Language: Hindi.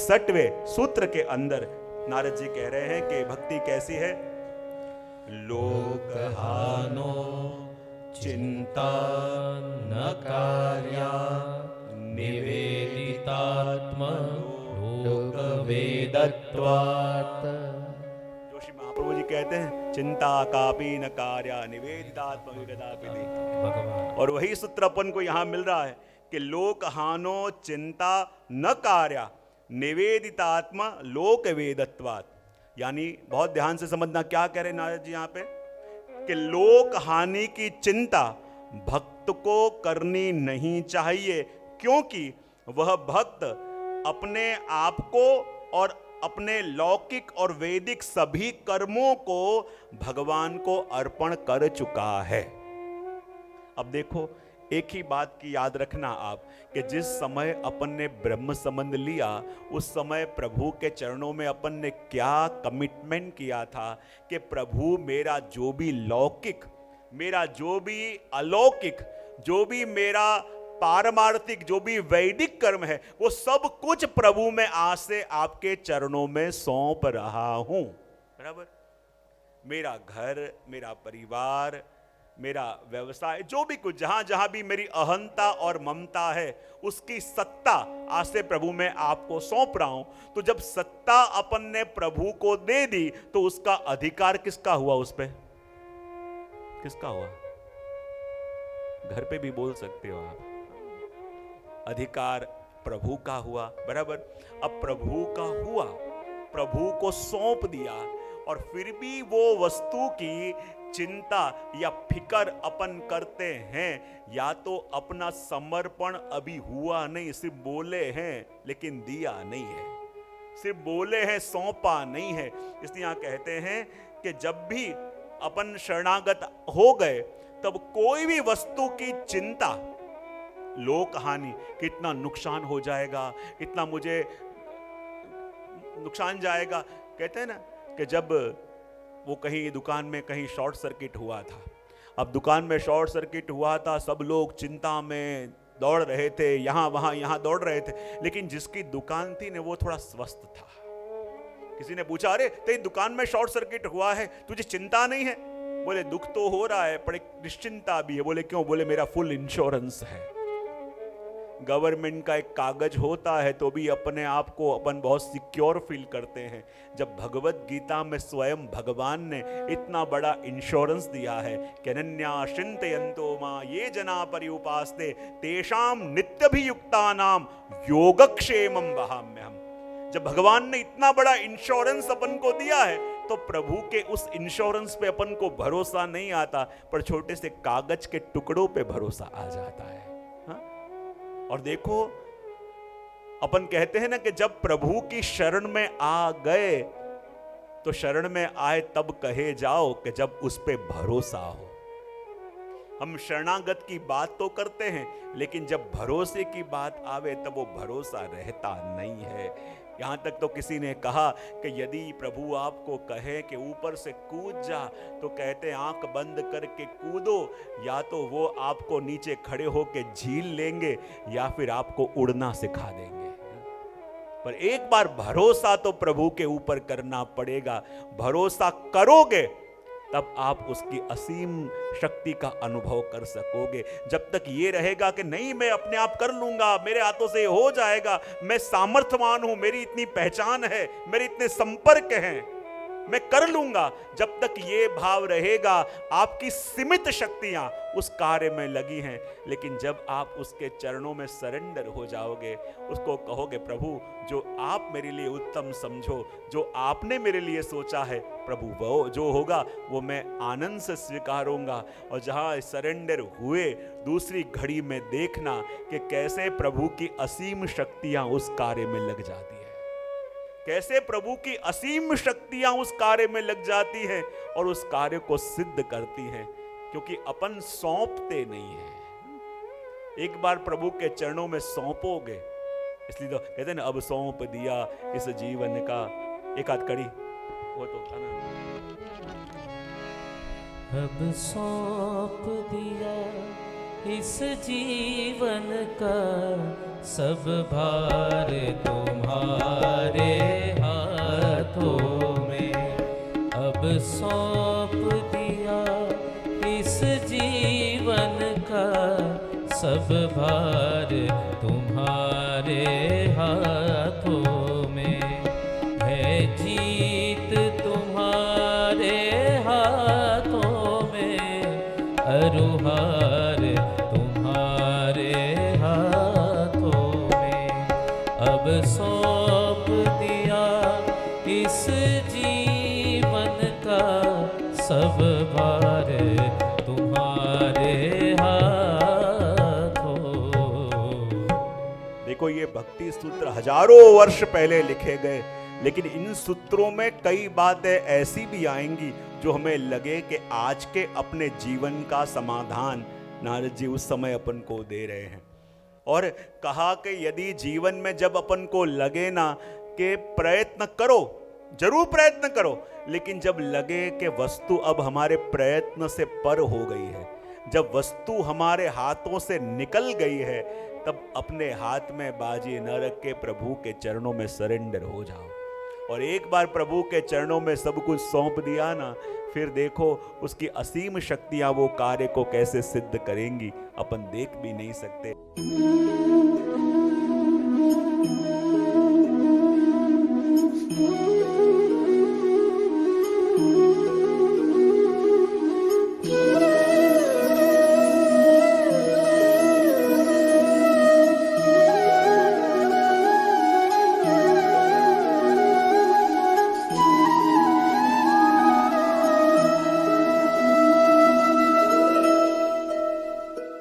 61वें सूत्र के अंदर नारद जी कह रहे हैं कि भक्ति कैसी है। लोकहानो चिंता न कार्या निवेदितात्म लोक वेदत्वात्। जोशी महाप्रभु जी कहते हैं चिंता कापी न कार्या निवेदितात्म विगदापिति। और वही सूत्र अपन को यहां मिल रहा है कि लोकहानो चिंता न कार्या निवेदितात्मा लोक वेदत्वात्। यानी बहुत ध्यान से समझना क्या कह रहे नारद जी यहां पे कि लोक हानि की चिंता भक्त को करनी नहीं चाहिए, क्योंकि वह भक्त अपने आप को और अपने लौकिक और वैदिक सभी कर्मों को भगवान को अर्पण कर चुका है। अब देखो एक ही बात की याद रखना आप कि जिस समय अपन ने ब्रह्म संबंध लिया उस समय प्रभु के चरणों में अपन ने क्या कमिटमेंट किया था कि प्रभु मेरा जो भी लौकिक, मेरा जो भी अलौकिक, जो भी मेरा पारमार्थिक, जो भी वैदिक कर्म है वो सब कुछ प्रभु में आज से आपके चरणों में सौंप रहा हूं। बराबर। मेरा घर, मेरा परिवार, मेरा व्यवसाय, जो भी कुछ, जहां जहां भी मेरी अहंता और ममता है उसकी सत्ता आज से प्रभु में आपको सौंप रहा हूं। तो जब सत्ता अपन ने प्रभु को दे दी तो उसका अधिकार किसका हुआ? उस पे किसका हुआ? घर पे भी बोल सकते हो आप, अधिकार प्रभु का हुआ। बराबर। अब प्रभु का हुआ, प्रभु को सौंप दिया, और फिर भी वो वस्तु की चिंता या फिकर अपन करते हैं, या तो अपना समर्पण अभी हुआ नहीं, सिर्फ बोले हैं लेकिन दिया नहीं है, सिर्फ बोले हैं सौंपा नहीं है। इसलिए यहां कहते हैं कि जब भी अपन शरणागत हो गए तब कोई भी वस्तु की चिंता, लोक हानि, कितना नुकसान हो जाएगा, इतना मुझे नुकसान जाएगा। कहते हैं ना कि जब वो कहीं दुकान में कहीं शॉर्ट सर्किट हुआ था, अब दुकान में शॉर्ट सर्किट हुआ था, सब लोग चिंता में दौड़ रहे थे, यहां वहां यहां दौड़ रहे थे, लेकिन जिसकी दुकान थी ना वो थोड़ा स्वस्थ था। किसी ने पूछा, अरे तेरी दुकान में शॉर्ट सर्किट हुआ है, तुझे चिंता नहीं है? बोले दुख तो हो रहा है पर एक निश्चिंता भी है। बोले क्यों? बोले मेरा फुल इंश्योरेंस है। गवर्नमेंट का एक कागज होता है तो भी अपने आप को अपन बहुत सिक्योर फील करते हैं। जब भगवत गीता में स्वयं भगवान ने इतना बड़ा इंश्योरेंस दिया है कि अनन्या चिंतयन्तो मां ये जना पर्युपास्ते तेषां नित्यभियुक्तानां योगक्षेमं वहाम्यहम्। जब भगवान ने इतना बड़ा इंश्योरेंस अपन को दिया है तो प्रभु के उस इंश्योरेंस पे अपन को भरोसा नहीं आता, पर छोटे से कागज के टुकड़ों पे भरोसा आ जाता है। और देखो अपन कहते हैं ना कि जब प्रभु की शरण में आ गए तो शरण में आए तब कहे जाओ कि जब उस पे भरोसा हो। हम शरणागत की बात तो करते हैं लेकिन जब भरोसे की बात आवे तब वो भरोसा रहता नहीं है। यहां तक तो किसी ने कहा कि यदि प्रभु आपको कहे कि ऊपर से कूद जा तो कहते आंख बंद करके कूदो, या तो वो आपको नीचे खड़े होके झील लेंगे या फिर आपको उड़ना सिखा देंगे। पर एक बार भरोसा तो प्रभु के ऊपर करना पड़ेगा। भरोसा करोगे तब आप उसकी असीम शक्ति का अनुभव कर सकोगे। जब तक ये रहेगा कि नहीं मैं अपने आप कर लूंगा, मेरे हाथों से हो जाएगा, मैं सामर्थ्यवान हूं, मेरी इतनी पहचान है, मेरे इतने संपर्क हैं, मैं कर लूंगा, जब तक ये भाव रहेगा आपकी सीमित शक्तियां उस कार्य में लगी हैं। लेकिन जब आप उसके चरणों में सरेंडर हो जाओगे, उसको कहोगे प्रभु जो आप मेरे लिए उत्तम समझो, जो आपने मेरे लिए सोचा है प्रभु वो जो होगा वो मैं आनंद से स्वीकारूंगा। और जहां सरेंडर हुए दूसरी घड़ी में देखना कि कैसे प्रभु की असीम शक्तियां उस कार्य में लग जाती है, कैसे प्रभु की असीम शक्तियां उस कार्य में लग जाती हैं और उस कार्य को सिद्ध करती हैं, क्योंकि अपन सौंपते नहीं हैं। एक बार प्रभु के चरणों में सौंपोगे, इसलिए तो कहते हैं ना अब सौंप दिया इस जीवन का, एक आध कड़ी वो तो था ना, अब सौंप दिया इस जीवन का सब भार तुम्हारे हाथों में अब सौंप दिया। इस जीवन का सब भार तुम्हारे हाथों में है। जीत तुम्हारे हाथों में, अरुहार तुम्हारे हाथों में अब सौंप दिया। इस जीवन का सब भार तुम्हारे हाथों। देखो, ये भक्ति सूत्र हजारों वर्ष पहले लिखे गए, लेकिन इन सूत्रों में कई बातें ऐसी भी आएंगी जो हमें लगे कि आज के अपने जीवन का समाधान नारद जी उस समय अपन को दे रहे हैं। और कहा कि यदि जीवन में जब अपन को लगे ना कि प्रयत्न करो, जरूर प्रयत्न करो, लेकिन जब लगे कि वस्तु अब हमारे प्रयत्न से पर हो गई है, जब वस्तु हमारे हाथों से निकल गई है, तब अपने हाथ में बाजी न रख के प्रभु के चरणों में सरेंडर हो जाओ। और एक बार प्रभु के चरणों में सब कुछ सौंप दिया ना, फिर देखो उसकी असीम शक्तियां वो कार्य को कैसे सिद्ध करेंगी, अपन देख भी नहीं सकते।